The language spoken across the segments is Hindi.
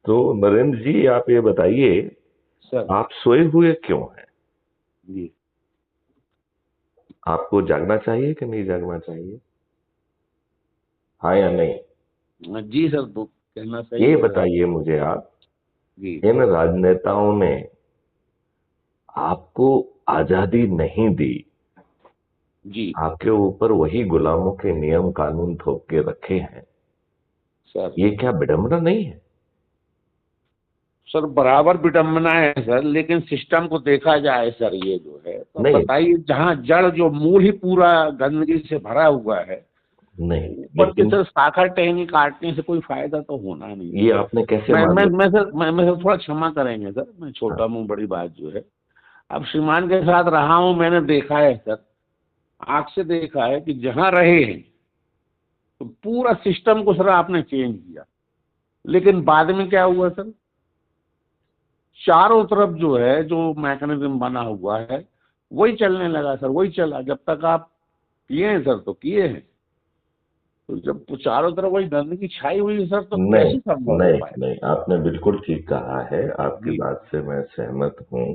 तो नरेंद्र जी, आप ये बताइए, सर। आप सोए हुए क्यों हैं? जी। आपको जागना चाहिए कि नहीं जागना चाहिए? हाँ या नहीं? जी सर, तो कहना सही ये है सर। बताइए मुझे आप, जी। इन राजनेताओं ने आपको आजादी नहीं दी, जी आपके ऊपर वही गुलामों के नियम कानून थोप के रखे हैं। सर। ये क्या विडंबना नहीं है? सर बराबर विडम्बना है सर, लेकिन सिस्टम को देखा जाए सर, ये जो है तो नहीं, बताइए, जहाँ जड़ जो मूल ही पूरा गंदगी से भरा हुआ है, नहीं, ऊपर से लेकिन सर शाखा टहनी काटने से कोई फायदा तो होना नहीं है ये सर। आपने कैसे मैं मान मैं लिया? मैं सर मैं सर थोड़ा क्षमा करेंगे सर, मैं हाँ, छोटा मुंह बड़ी बात जो है। अब श्रीमान के साथ रहा हूं, मैंने देखा है सर, आंख से देखा है कि जहां रहे हैं तो पूरा सिस्टम को सर आपने चेंज किया, लेकिन बाद में क्या हुआ सर, चारों तरफ जो है जो मैकेनिज्म बना हुआ है वही चलने लगा सर, वही चला। जब तक आप किए हैं सर तो किए हैं, तो जब तो चारों तरफ वही गंदगी छाई हुई है सर, तो नहीं, कैसे संभव हो नहीं, पाएगा। नहीं, आपने बिल्कुल ठीक कहा है, आपकी जी। बात से मैं सहमत हूँ।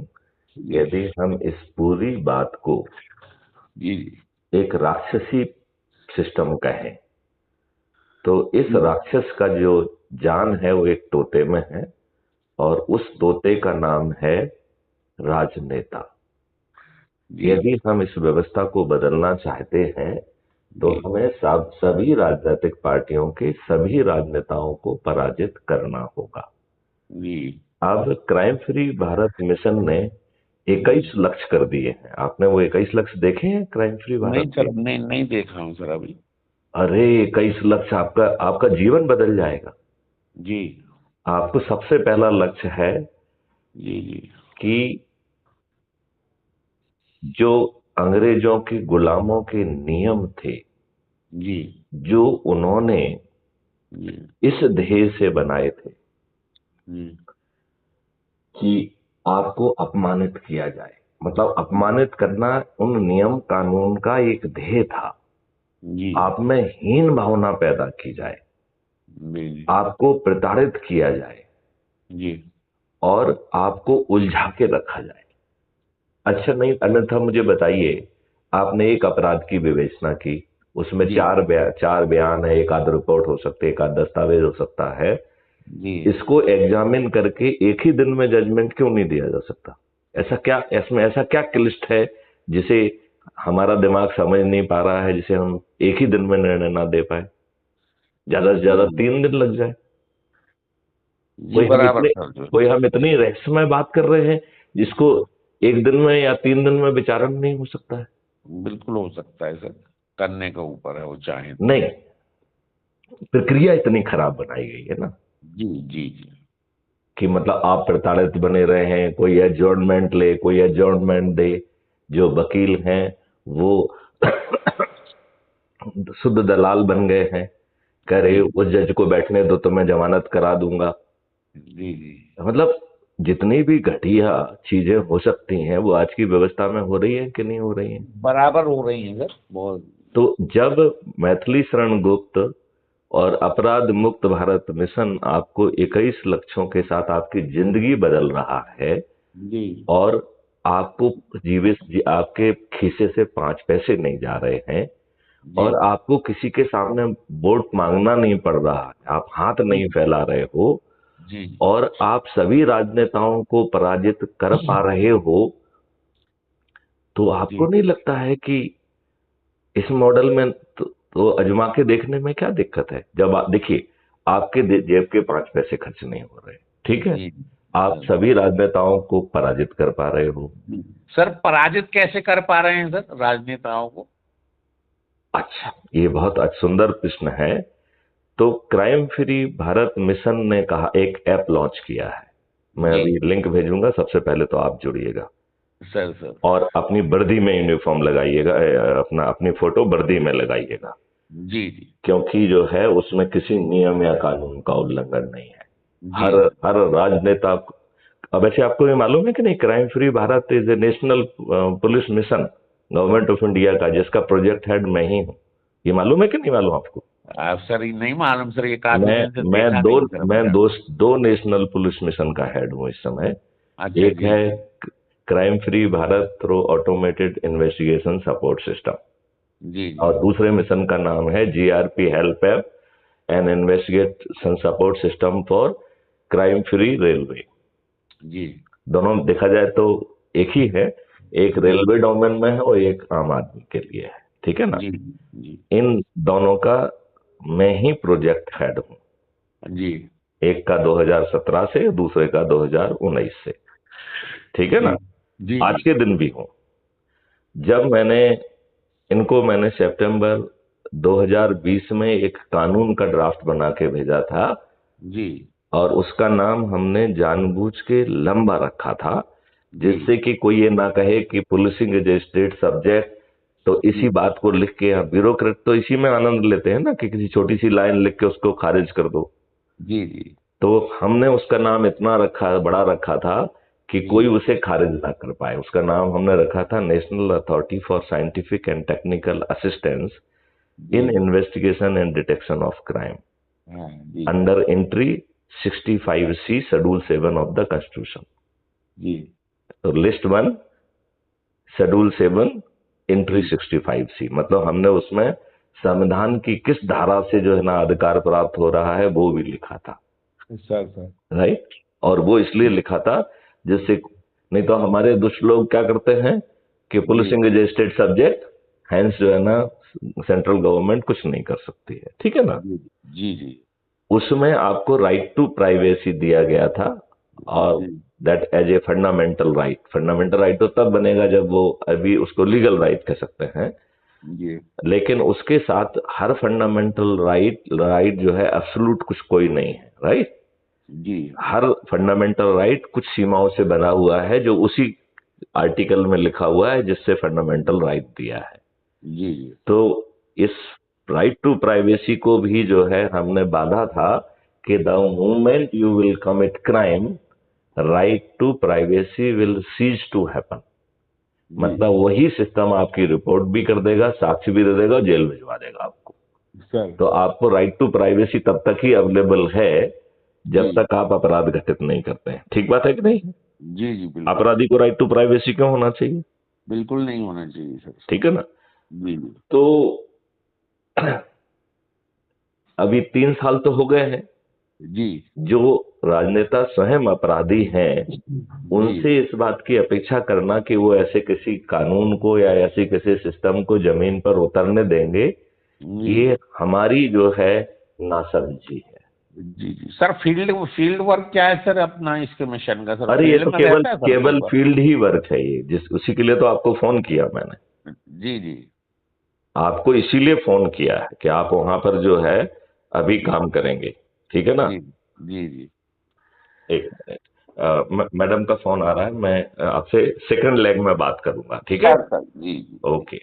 जी। यदि हम इस पूरी बात को जी। जी। एक राक्षसी सिस्टम कहें, तो इस जी। राक्षस का जो जान है वो एक तोते में है, और उस तोते का नाम है राजनेता। जी। यदि हम इस व्यवस्था को बदलना चाहते हैं, तो जी। हमें सब सभी राजनीतिक पार्टियों के सभी राजनेताओं को पराजित करना होगा। जी। अब क्राइम फ्री भारत मिशन ने जी। 21 लक्ष्य कर दिए हैं। आपने वो 21 लक्ष्य देखे हैं क्राइम फ्री नहीं भारत सर, के? नहीं नहीं देखा हूँ सर अभी। अरे, 21 लक्ष्य, आपका आपका जीवन बदल जाएगा। जी। आपको सबसे पहला लक्ष्य है जी। जी। कि जो अंग्रेजों के गुलामों के नियम थे, जी। जो उन्होंने जी। इस ध्येय से बनाए थे जी। कि आपको अपमानित किया जाए, मतलब अपमानित करना उन नियम कानून का एक ध्येय था। जी। आप में हीन भावना पैदा की जाए, जी। आपको प्रताड़ित किया जाए, जी। और आपको उलझा के रखा जाए। अच्छा, नहीं, अन्यथा मुझे बताइए, आपने एक अपराध की विवेचना की, उसमें जी। चार बयान है, एक आध रिपोर्ट हो सकती है, एक आध दस्तावेज हो सकता है। जी। इसको एग्जामिन करके एक ही दिन में जजमेंट क्यों नहीं दिया जा सकता? ऐसा क्या, इसमें ऐसा क्या क्लिष्ट है जिसे हमारा दिमाग समझ नहीं पा रहा है, जिसे हम एक ही दिन में निर्णय ना दे पाए? ज्यादा से ज्यादा जी। 3 दिन लग जाए। जी कोई हम बराबर इतने सर जो। कोई हम इतनी रहस्यमय बात कर रहे हैं जिसको एक दिन में या 3 दिन में विचारण नहीं हो सकता है? बिल्कुल हो सकता है सर, करने के ऊपर है वो चाहे तो। नहीं, प्रक्रिया इतनी खराब बनाई गई है ना, जी। जी। जी। कि मतलब आप प्रताड़ित बने रहे हैं, कोई एडजॉर्नमेंट ले, कोई एडजॉर्नमेंट दे। जो वकील हैं वो शुद्ध दलाल बन गए हैं, कह रहे जी। उस जज को बैठने दो तो मैं जमानत करा दूंगा। जी। जी मतलब जितनी भी घटिया चीजें हो सकती हैं वो आज की व्यवस्था में हो रही है कि नहीं हो रही हैं? बराबर हो रही है सर, बहुत। तो जब मैथिली शरण गुप्त और अपराध मुक्त भारत मिशन आपको 21 लक्ष्यों के साथ आपकी जिंदगी बदल रहा है, जी। और आपको आपके खीसे से 5 पैसे नहीं जा रहे हैं, जी। और आपको किसी के सामने वोट मांगना नहीं पड़ रहा है, आप हाथ जी। नहीं फैला रहे हो, जी। और आप सभी राजनेताओं को पराजित कर पा रहे हो, तो आपको जी। नहीं लगता है कि इस मॉडल में तो अजमा के देखने में क्या दिक्कत है? जब आप देखिए, आपके जेब के 5 पैसे खर्च नहीं हो रहे, ठीक है, जी। आप सर। सभी राजनेताओं को पराजित कर पा रहे हो। सर पराजित कैसे कर पा रहे हैं सर राजनेताओं को। अच्छा, ये बहुत सुंदर प्रश्न है। तो क्राइम फ्री भारत मिशन ने कहा, एक ऐप लॉन्च किया है। मैं जी। अभी लिंक भेजूंगा, सबसे पहले तो आप जुड़िएगा सर। सर। और अपनी वर्दी में यूनिफॉर्म लगाइएगा, अपनी फोटो वर्दी में लगाइएगा, जी। जी। क्योंकि जो है उसमें किसी नियम या कानून का उल्लंघन नहीं है। जी। हर हर राजनेता अब ऐसे, आपको ये मालूम है कि नहीं, crime free Bharat is a national police mission, government of India का, जिसका प्रोजेक्ट हेड मैं ही हूँ। ये मालूम है कि नहीं मालूम आपको? आप सर ये नहीं मालूम सर, ये काफी दिन से मैं देखा दो नहीं सर मैं मेरा। दो नेशनल पुलिस मिशन का हेड हूँ इस समय। अच्छा एक जी। है crime free Bharat through automated investigation support system, जी जी। और दूसरे मिशन का नाम है GRP help app and investigation support system for crime free railway. जी दोनों देखा जाए तो एक ही है, एक जी रेलवे डोमेन में है और एक आम आदमी के लिए है, ठीक है ना। जी जी इन दोनों का मैं ही प्रोजेक्ट हेड हूँ, जी एक का 2017 से, दूसरे का 2019 से, ठीक है जी ना। जी आज जी के दिन भी हूँ। जब मैंने सितंबर 2020 में एक कानून का ड्राफ्ट बना के भेजा था, जी और उसका नाम हमने जानबूझ के लंबा रखा था, जी जिससे कि कोई ये ना कहे कि policing is a state subject. तो इसी जी बात को लिख के, ब्यूरोक्रेट तो इसी में आनंद लेते हैं ना कि किसी छोटी सी लाइन लिख के उसको खारिज कर दो। जी जी तो हमने उसका नाम इतना बड़ा रखा था कि जी कोई उसे खारिज ना कर पाए। उसका नाम हमने रखा था national authority for scientific and technical assistance जी in investigation and detection of crime, हाँ जी under entry 65C schedule 7 of the constitution. जी तो लिस्ट 1 शेड्यूल 7 एंट्री जी 65C, मतलब हमने उसमें संविधान की किस धारा से जो है ना अधिकार प्राप्त हो रहा है वो भी लिखा था, सर राइट। और वो इसलिए लिखा था जिससे, नहीं तो हमारे दुष्ट लोग क्या करते हैं कि जी policing is a state subject, hence जो है ना सेंट्रल गवर्नमेंट कुछ नहीं कर सकती है, ठीक है ना। जी जी जी उसमें आपको राइट टू प्राइवेसी दिया गया था, और जी that as a fundamental right. Fundamental right तो तब बनेगा जब वो, अभी उसको लीगल राइट कह सकते हैं, जी लेकिन उसके साथ हर फंडामेंटल राइट जो है एब्सोल्यूट कुछ कोई नहीं है, राइट। जी हर फंडामेंटल राइट कुछ सीमाओं से बना हुआ है, जो उसी आर्टिकल में लिखा हुआ है जिससे फंडामेंटल राइट दिया है। जी जी तो इस राइट टू प्राइवेसी को भी जो है हमने बांधा था कि the moment you will commit crime, right to privacy will cease to happen. जी मतलब वही सिस्टम आपकी रिपोर्ट भी कर देगा, साक्ष्य भी दे देगा और जेल भिजवा देगा आपको। सर तो आपको राइट टू प्राइवेसी तब तक ही अवेलेबल है जब जी तक आप अपराध घटित नहीं करते हैं, ठीक बात है कि नहीं। जी जी बिल्कुल अपराधी को राइट टू प्राइवेसी क्यों होना चाहिए, बिल्कुल नहीं होना चाहिए सर। ठीक है ना। जी जी तो अभी 3 साल तो हो गए हैं। जी जो राजनेता स्वयं अपराधी हैं, जी उनसे इस बात की अपेक्षा करना कि वो ऐसे किसी कानून को या ऐसे किसी सिस्टम को जमीन पर उतरने देंगे, जी ये हमारी जो है नासमझी है। जी जी सर, फील्ड फील्ड वर्क क्या है सर अपना इसके मिशन का सर? अरे ये फील्ड तो में केवल रहता है सर कोई केवल वर्क? फील्ड ही वर्क है ये, जिस उसी के लिए तो आपको फोन किया मैंने। जी जी आपको इसीलिए फोन किया है कि आप वहां पर जो है अभी जी काम करेंगे, ठीक है ना। जी जी जी एक मिनट, मैडम का फोन आ रहा है, मैं आपसे सेकंड लेग में बात करूंगा, ठीक है। सर जी जी ओके।